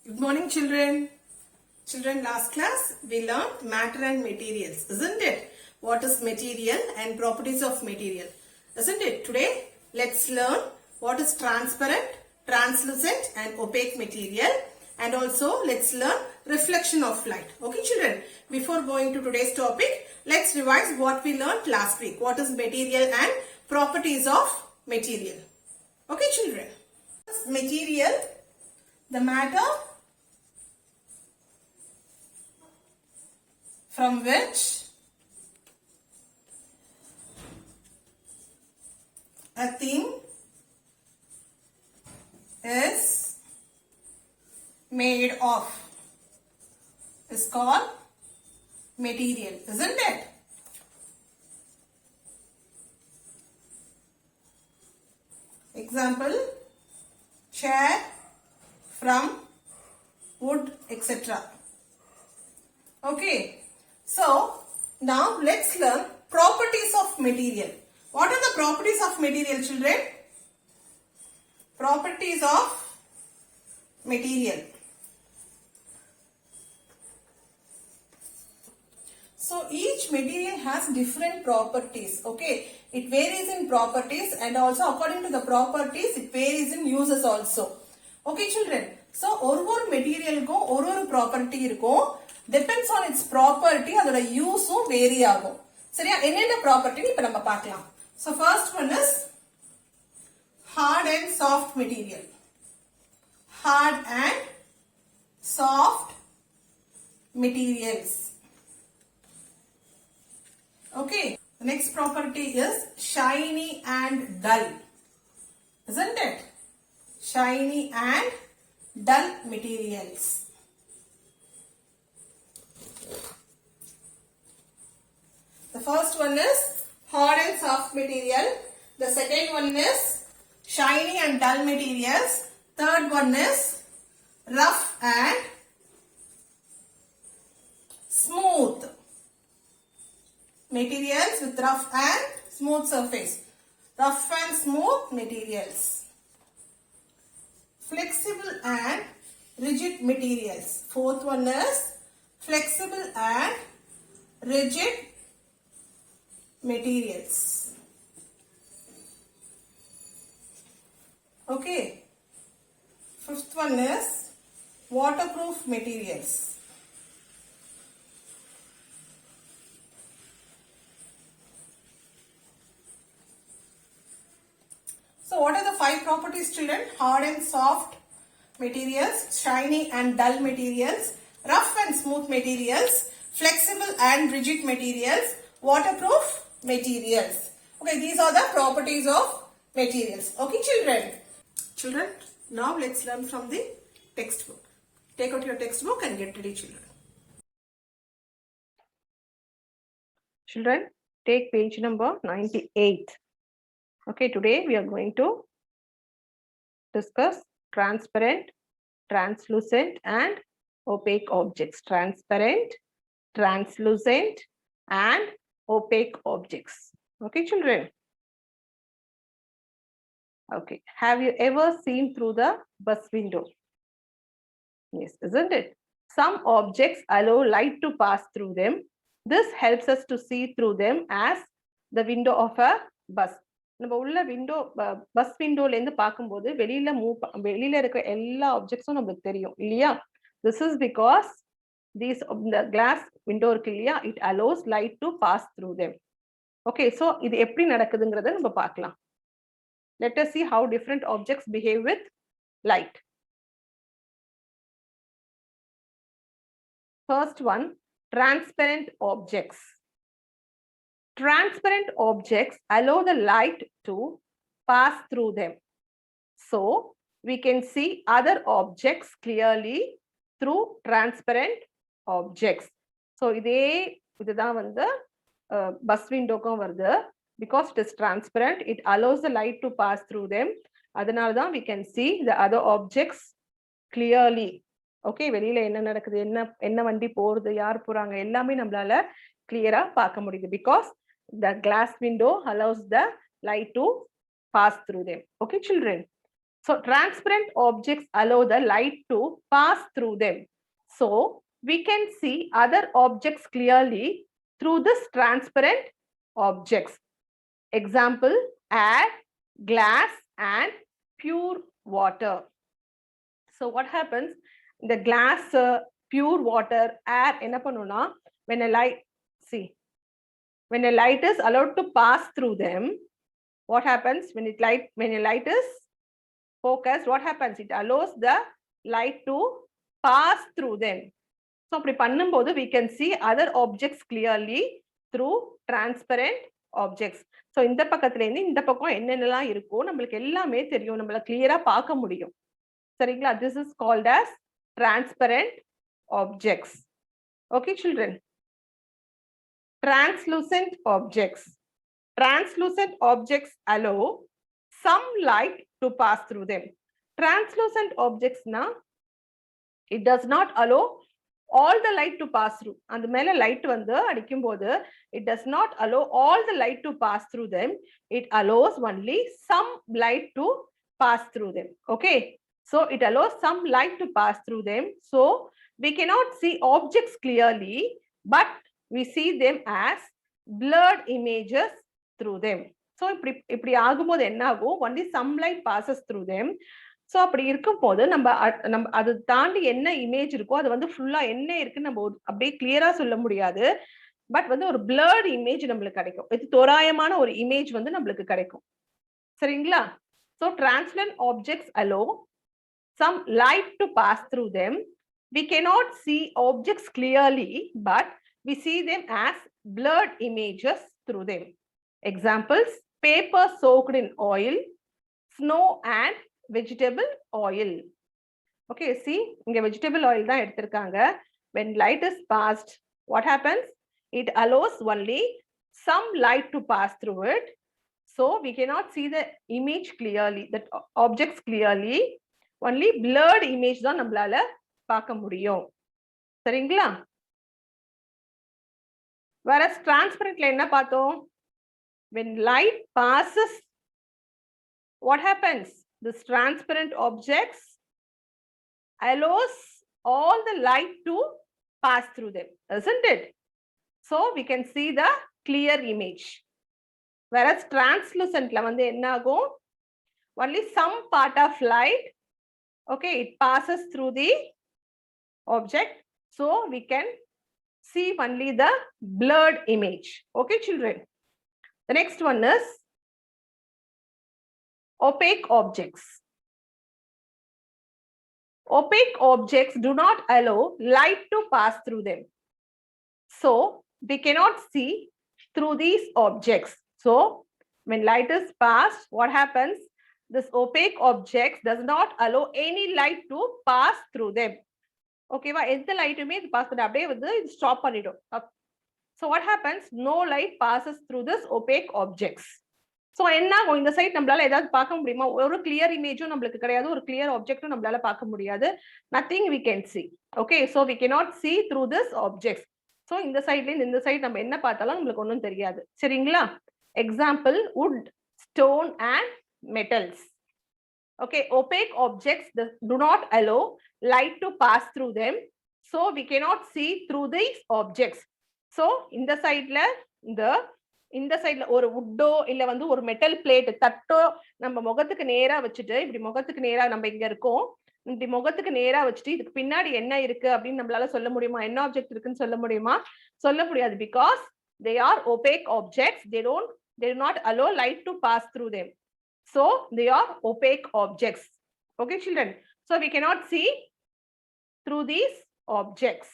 Good morning, children. Children, last class we learned matter and materials, isn't it? What is material and properties of material, isn't it? Today, let's learn what is transparent, translucent and opaque material, and also let's learn reflection of light. Okay, children? Before going to today's topic, let's revise what we learned last week. What is material and properties of material. Okay, children? Material, the matter from which a thing is made of is called material, isn't it? Example, chair from wood, etc. Okay. So, now let's learn properties of material. What are the properties of material, children? Properties of material. So, each material has different properties. Okay. It varies in properties and also according to the properties, it varies in uses also. Okay, children. So, ஒரு materialக்கும் ஒரு property இருக்கும். Depends on its property, அதோட யூஸும் vary ஆகும். சரியா? என்னென்ன ப்ராப்பர்ட்டின்னு இப்ப நம்ம பார்க்கலாம். So first one is hard and soft material. Hard and soft materials. Okay. The next property is shiny and dull. Isn't it? Shiny and dull materials. The first one is hard and soft material. The second one is shiny and dull materials. Third one is rough and smooth materials with rough and smooth surface. Rough and smooth materials. Flexible and rigid materials. Fourth one is flexible and rigid materials. Okay. Fifth one is waterproof materials. So what are the five properties, children? Hard and soft materials, shiny and dull materials, rough and smooth materials, flexible and rigid materials, waterproof materials. Okay, these are the properties of materials. Okay, children. Children, now let's learn from the textbook. Take out your textbook and get ready, children. Children, take page number 98. Okay, today we are going to discuss transparent, translucent and opaque objects. Transparent, translucent and opaque objects. Okay, children? Okay. Have you ever seen through the bus window? Yes, isn't it? Some objects allow light to pass through them. This helps us to see through them as the window of a bus. நம்ம உள்ள window bus விண்டோல இருந்து பார்க்கும்போது வெளியில இருக்க எல்லா ஆப்ஜெக்ட்ஸும் நமக்கு தெரியும் இல்லையா? This is because the glass window இருக்கு இல்லையா? It allows light to pass through them. Okay, so இது எப்படி நடக்குதுங்கறத நம்ம பார்க்கலாம். Let us see how different objects behave with light. First one, transparent objects. Transparent objects allow the light to pass through them. So, we can see other objects clearly through transparent objects. So, இதுதான் வந்து bus window வருது. Because it is transparent, it allows the light to pass through them. அதனால தான் we can see the other objects clearly. Okay, வெளியில என்ன நடக்குது, என்ன வண்டி போறது, யார் போறாங்க எல்லாமே நம்மளால clear-ஆ பார்க்க முடியுது. Because the glass window allows the light to pass through them. Okay, children. So transparent objects allow the light to pass through them. So we can see other objects clearly through this transparent objects. Example, air, glass, and pure water. So what happens? The glass, pure water, air, enna pannuna, when a light, see, when a light is allowed to pass through them, what happens when a light is focused, what happens? It allows the light to pass through them. So அப்படி பண்ணும்போது we can see other objects clearly through transparent objects. So இந்த பக்கத்துல இருந்து இந்த பக்கம் என்னென்னலாம் இருக்கோ நம்மளுக்கு எல்லாமே தெரியும், நம்மள கிளியரா பார்க்க முடியும். சரிங்களா? This is called as transparent objects. Okay children. Translucent objects. Translucent objects allow some light to pass through them. Translucent objects na, it does not allow all the light to pass through. And the mele light vandu adikumbodhu, it does not allow all the light to pass through them. It allows only some light to pass through them. Okay, so it allows some light to pass through them. So we cannot see objects clearly, but we see them as blurred images through them. So இப்படி ஆகும்போது என்ன ஆகும்? only some light passes through them. So அப்படி இருக்கும் போது நம்ம அது தாண்டி என்ன இமேஜ் இருக்கோ அது வந்து ஃபுல்லா என்ன இருக்குன்னு நம்ம அப்படியே கிளியரா சொல்ல முடியாது. பட் வந்து ஒரு பிளர்ட் இமேஜ் நம்மளுக்கு கிடைக்கும். இது தோராயமான ஒரு இமேஜ் வந்து நம்மளுக்கு கிடைக்கும். சரிங்களா? So transparent objects allow some light to pass through them. We cannot see objects clearly, but we see them as blurred images through them. Examples, paper soaked in oil, snow and vegetable oil. Okay, see, inga vegetable oil da eduthirukanga. When light is passed, what happens? It allows only some light to pass through it. So we cannot see the image clearly, the objects clearly. Only blurred image da nammalaala paaka mudiyum. Saringla? Whereas transparent la enna paathom? When light passes, what happens? This transparent objects allows all the light to pass through them, isn't it? So we can see the clear image. Whereas translucent la vandu enna agum? Only some part of light, okay, it passes through the object. So we can see only the blurred image. Okay children. The next one is opaque objects. Opaque objects do not allow light to pass through them. So we cannot see through these objects. So when light is passed, what happens? This opaque objects does not allow any light to pass through them. Okay, va endha light ume idu pass panna அப்படியே வந்து இது stop பண்ணிடும். So what happens? No light passes through this opaque objects. So என்ன ஆகும்? இந்த side நம்மளால ஏதாவது பார்க்க முடியுமா? ஒரு கிளியர் இமேஜும் நம்மளுக்கு கிடையாது, ஒரு கிளியர் ஆப்ஜெக்டும் நம்மளால பார்க்க முடியாது. Nothing we can see. Okay, so we cannot see through this objects. So இந்த சைட்ல இருந்து இந்த சைட் நம்ம என்ன பார்த்தாலும் நம்மளுக்கு ஒன்றும் தெரியாது. சரிங்களா? Example, wood, stone and metals. Okay, opaque objects do not allow light to pass through them. So we cannot see through these objects. So இந்த சைட்ல இந்த சைட்ல ஒரு வுட்டோ இல்ல வந்து ஒரு மெட்டல் பிளேட் தட்டோ நம்ம முகத்துக்கு நேரா வச்சுட்டு இப்படி முகத்துக்கு நேரா நம்ம இங்க இருக்கோம், இப்படி முகத்துக்கு நேரா வச்சுட்டு இதுக்கு பின்னாடி என்ன இருக்கு அப்படின்னு நம்மளால சொல்ல முடியுமா? என்ன ஆப்ஜெக்ட் இருக்குன்னு சொல்ல முடியுமா? சொல்ல முடியாது. Because they are opaque objects. They do not allow light to pass through them. So they are opaque objects. Okay children, so we cannot see through these objects.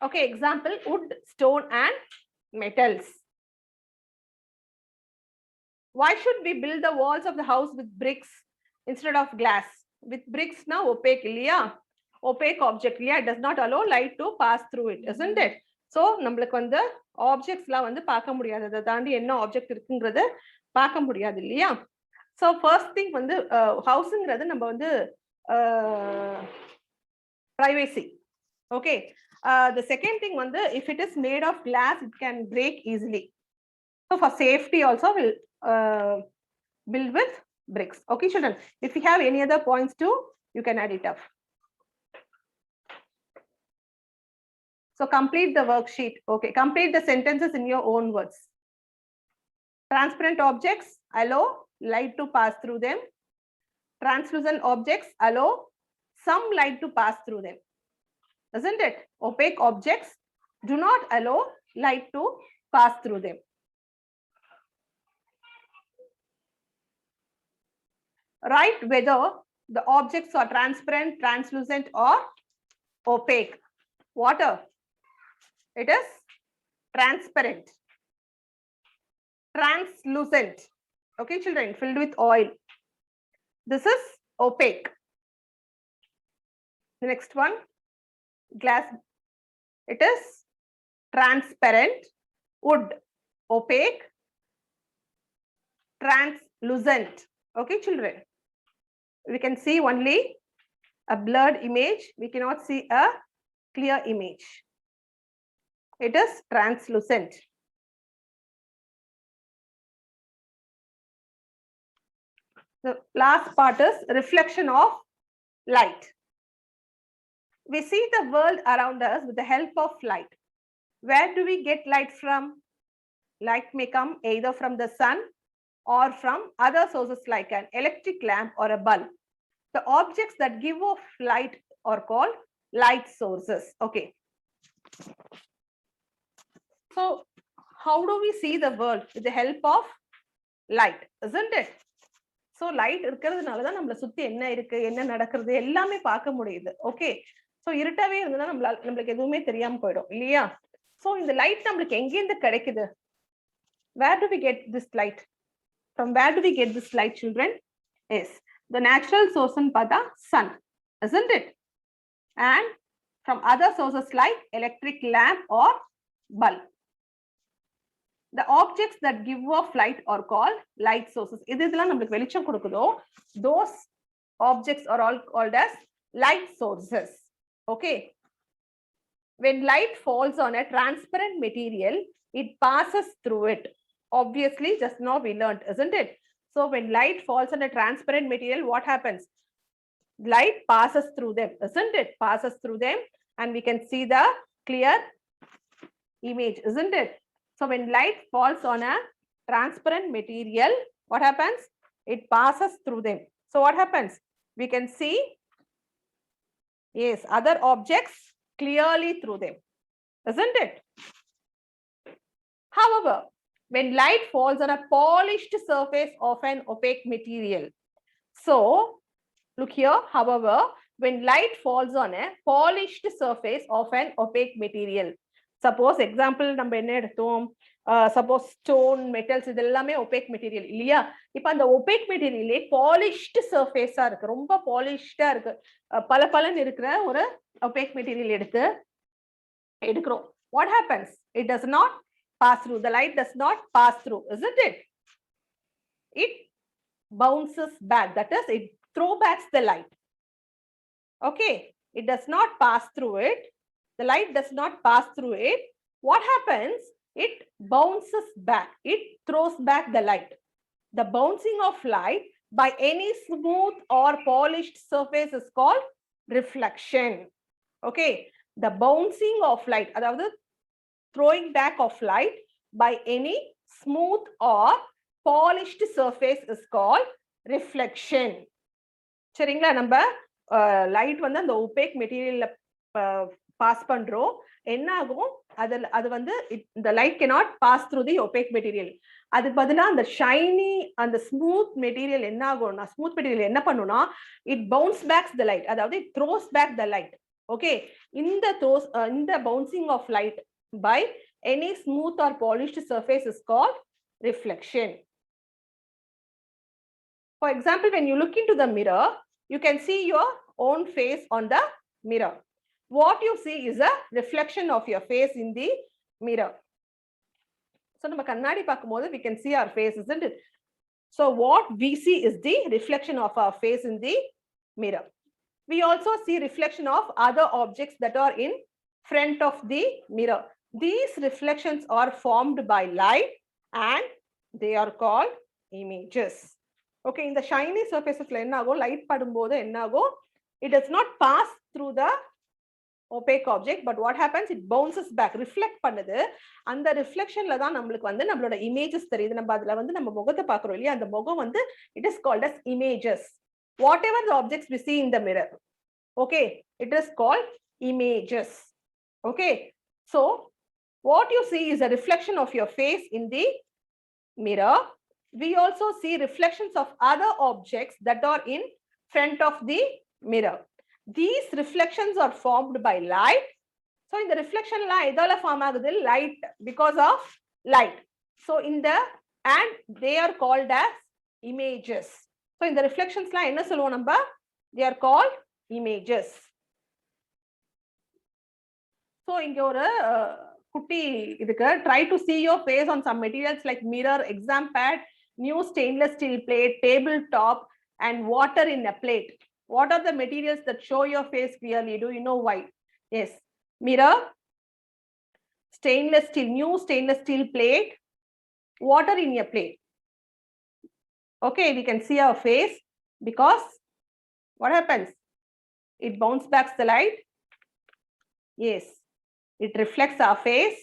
Okay, example, wood, stone and metals. Why should we build the walls of the house with bricks instead of glass? With bricks now opaque இல்லையா? Opaque object இல்லையா? It does not allow light to pass through it, isn't it? So நம்மளுக்கு வந்து ஆப்ஜெக்ட்ஸ்லாம் வந்து பார்க்க முடியாது, அதை தாண்டி என்ன ஆப்ஜெக்ட் இருக்குங்கிறத பார்க்க முடியாது இல்லையா? So first thing வந்து ஹவுஸ்ங்கிறது நம்ம வந்து privacy. Okay, the second thing வந்து if it is made of glass, it can break easily. So for safety also we'll build with bricks. Okay, children. If you have any other points too, you can add it up. So complete the worksheet. Okay, complete the sentences in your own words. Transparent objects allow light to pass through them. Translucent objects allow some light to pass through them. Isn't it? Opaque objects do not allow light to pass through them. Write whether the objects are transparent, translucent, or opaque. Water, it is transparent. Translucent. Okay, children, filled with oil. This is opaque. The next one, glass, it is transparent. Wood, opaque. Translucent. Okay, children. We can see only a blurred image. We cannot see a clear image. It is translucent. The last part is reflection of light. We see the world around us with the help of light. Where do we get light from? Light may come either from the sun or from other sources like an electric lamp or a bulb. The objects that give off light are called light sources. Okay. So, how do we see the world? With the help of light, isn't it? So, light இருக்கிறதுனால தான் நம்மள சுத்தி என்ன இருக்கு, என்ன நடக்கிறது எல்லாமே பார்க்க முடியுது. ஓகே. சோ இருட்டவே இருந்தா நம்மளுக்கு எதுவுமே தெரியாம போய்டும் இல்லையா? சோ இந்த லைட் நம்மளுக்கு எங்க இருந்து கிடைக்குது? Where do we get this light? From where do we get this light, children? Yes, the natural source in pada sun, isn't it? And from other sources like electric lamp or bulb. The objects that give off light are called light sources. இதெல்லாம் நமக்கு வெளிச்சம் கொடுக்குதோ, those objects are all called as light sources. Okay. When light falls on a transparent material, it passes through it. Obviously, just now we learned, isn't it? So when light falls on a transparent material, what happens? Light passes through them, isn't it? Passes through them, and we can see the clear image, isn't it? So when light falls on a transparent material, what happens? It passes through them. So what happens? We can see, yes, other objects clearly through them, isn't it? However, when light falls on a polished surface of an opaque material. So, look here, however, when light falls on a polished surface of an opaque material. Suppose, example, நம்ம என்ன எடுத்தோம்? Suppose stone, metals, இதெல்லாமே opaque material இல்லையா? இப்போ அந்த opaque material polished surface இருக்கு, ரொம்ப polished இருக்கு, பளபளன்னு இருக்கிற ஒரு opaque material எடுக்கிறோம். What happens? It does not pass through. The light does not pass through, isn't it? It bounces back. That is, it throwbacks the light. Okay. It does not pass through it. The light does not pass through it. What happens? It bounces back. It throws back the light. The bouncing of light by any smooth or polished surface is called reflection. Okay. The bouncing of light, அதாவது throwing back of light by any smooth or polished surface is called reflection. சரிங்களா? நம்ம light வந்து அந்த opaque மெட்டீரியல்ல pass பண்றோம், என்ன ஆகும்? அது வந்து the light cannot pass through the opaque material. அதுக்கு பதிலா அந்த ஷைனி அந்த ஸ்மூத் மெட்டீரியல் என்ன ஆகும்னா, ஸ்மூத் மெட்டீரியல் என்ன பண்ணும்னா, it bounce backs the light, அதாவது it throws back the light. Okay, in the bouncing of light by any smooth or polished surface is called reflection. For example, when you look into the mirror, you can see your own face on the mirror. What you see is a reflection of your face in the mirror. So நம்ம கண்ணாடி பார்க்கும்போது we can see our face, isn't it? So what we see is the reflection of our face in the mirror. We also see reflection of other objects that are in front of the mirror. These reflections are formed by light and they are called images. Okay, இந்த ஷைனி சர்ஃபேசஸ்ல என்ன ஆகும், light படும்போது என்ன ஆகும், it does not pass through the opaque object, but what happens, it bounces back, reflect பண்ணுது. அந்த ரிஃப்ளெக்ஷன்ல தான் நம்மளுக்கு வந்து நம்மளோட இமேஜஸ் தெரியுது. நம்ம அதுல வந்து நம்ம முகத்தை பார்க்கறோம் இல்லையா, அந்த முகம் வந்து it is called as images. Whatever the objects we see in the mirror, okay, it is called images. Okay, so what you see is a reflection of your face in the mirror. We also see reflections of other objects that are in front of the mirror. These reflections are formed by light. So in the reflection line idala form agudhu light, because of light. So in the, and they are called as images. So in the reflections line enna solluvom namba, they are called images. So inga oru kutti idukku, try to see your face on some materials like mirror, exam pad, new stainless steel plate, tabletop, and water in a plate. What are the materials that show your face clearly? Do you know why? Yes, mirror, stainless steel, new stainless steel plate, water in a plate. Okay, we can see our face because what happens? It bounces back the light. Yes, it reflects our face.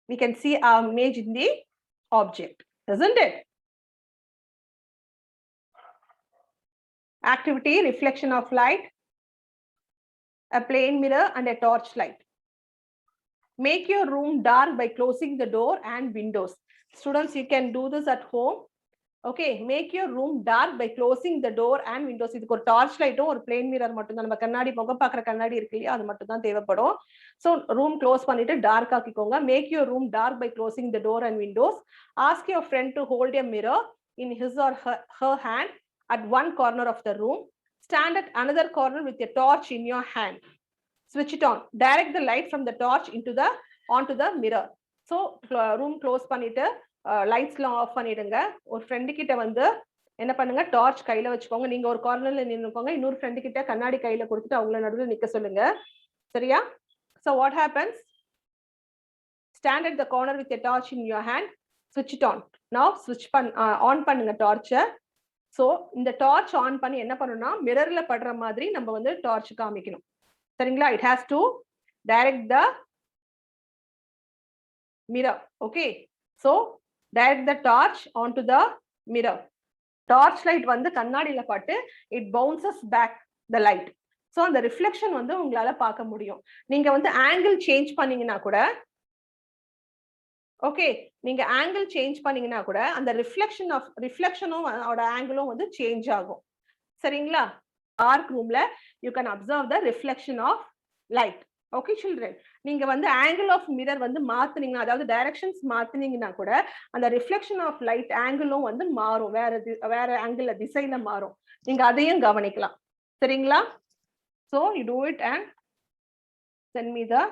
We can see our image in the object, isn't it? Activity, reflection of light, a plain mirror and a torch light. Make your room dark by closing the door and windows. Students, you can do this at home. Okay, make your room dark by closing the door and windows. இதுக்கு ஒரு torch லைட்டும் ஒரு plane mirror மட்டும் தான், நம்ம கண்ணாடி முகம் பார்க்குற கண்ணாடி இருக்கு இல்லையா, அது மட்டும் தான் தேவைப்படும். ஸோ ரூம் க்ளோஸ் பண்ணிட்டு டார்க் ஆக்கிக்கோங்க. Make your room dark by closing the door and windows. Ask your friend to hold a mirror in his or her hand at one corner of the room. Stand at another corner with a torch in your hand. Switch it on. Direct the light from the torch onto the mirror. So room close பண்ணிட்டு லைட்ஸ்லாம் of பண்ணிடுங்க. ஒரு friend கிட்ட வந்து என்ன பண்ணுங்க, torch கையில வச்சுக்கோங்க. நீங்க ஒரு கார்னர்ல நின்னுக்கோங்க, இன்னொரு ஃப்ரெண்டு கிட்ட கண்ணாடி கையில கொடுத்துட்டு அவங்கள நடுவில் நிக்க சொல்லுங்க. சரியா? So what happens? Stand at the corner with a torch in your hand. Switch it on. Now switch on பண்ணுங்க டார்ச்சை. ஸோ இந்த டார்ச் ஆன் பண்ணி என்ன பண்ணணும்னா, மிரர்ல படுற மாதிரி நம்ம வந்து டார்ச் காமிக்கணும். சரிங்களா? It has to direct the mirror. Okay, so direct the torch on to the mirror. Torch light வந்து கண்ணாடியில பட்டு it bounces back the light. So அந்த ரிஃப்ளெக்ஷன் வந்து உங்களால பார்க்க முடியும். நீங்க வந்து ஆங்கிள் சேஞ்ச் பண்ணீங்கன்னா கூட, ஓகே, நீங்க ஆங்கிள் சேஞ்ச் பண்ணீங்கன்னா கூட அந்த ரிஃப்ளெக்ஷனும் அதோட ஆங்கிளும் வந்து சேஞ்ச் ஆகும். சரிங்களா? டார்க் ரூம்ல you can observe the reflection of light. Okay children, நீங்க வந்து ஆங்கிள் ஆஃப் மிரர் வந்து மாத்துனீங்கன்னா, அதாவது டைரக்ஷன்ஸ் மாத்துனீங்கன்னா கூட அந்த ரிஃப்ளெக்ஷன் ஆஃப் லைட் ஆங்கிளும் வந்து மாறும், வேற ஆங்கிள் திசையில மாறும். நீங்க அதையும் கவனிக்கலாம். சரிங்களா? So you do it and send me the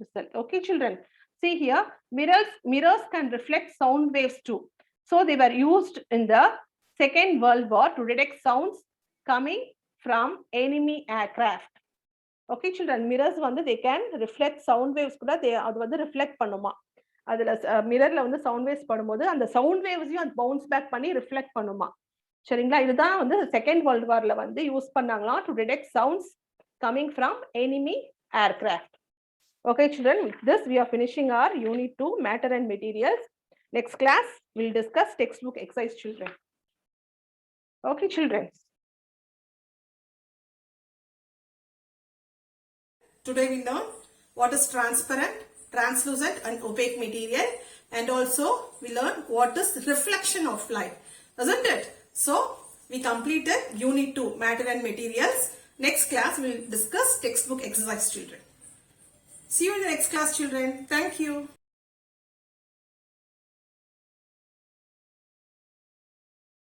result. Okay children, see here, mirrors can reflect sound waves too. So they were used in the Second World War to detect sounds coming from enemy aircraft. Okay children, mirrors வந்து they can reflect sound waves கூட அது வந்து reflect பண்ணுமா. அதுல மிரர்ல வந்து sound waves படும்போது அந்த sound வேவ்ஸையும் அது பவுன்ஸ் பேக் பண்ணி ரிஃப்ளெக்ட் பண்ணுமா. சரிங்களா? இதுதான் வந்து செகண்ட் வேர்ல்ட் வார்ல வந்து யூஸ் பண்ணாங்களாம் to detect sounds coming from enemy aircraft. Okay children, with this we are finishing our unit 2 matter and materials. Next class we'll discuss textbook exercise children. Okay children. Today we learn what is transparent, translucent and opaque material, and also we learn what is reflection of light, isn't it? So we completed unit 2 matter and materials. Next class we will discuss textbook exercise children. See you in the next class children. Thank you.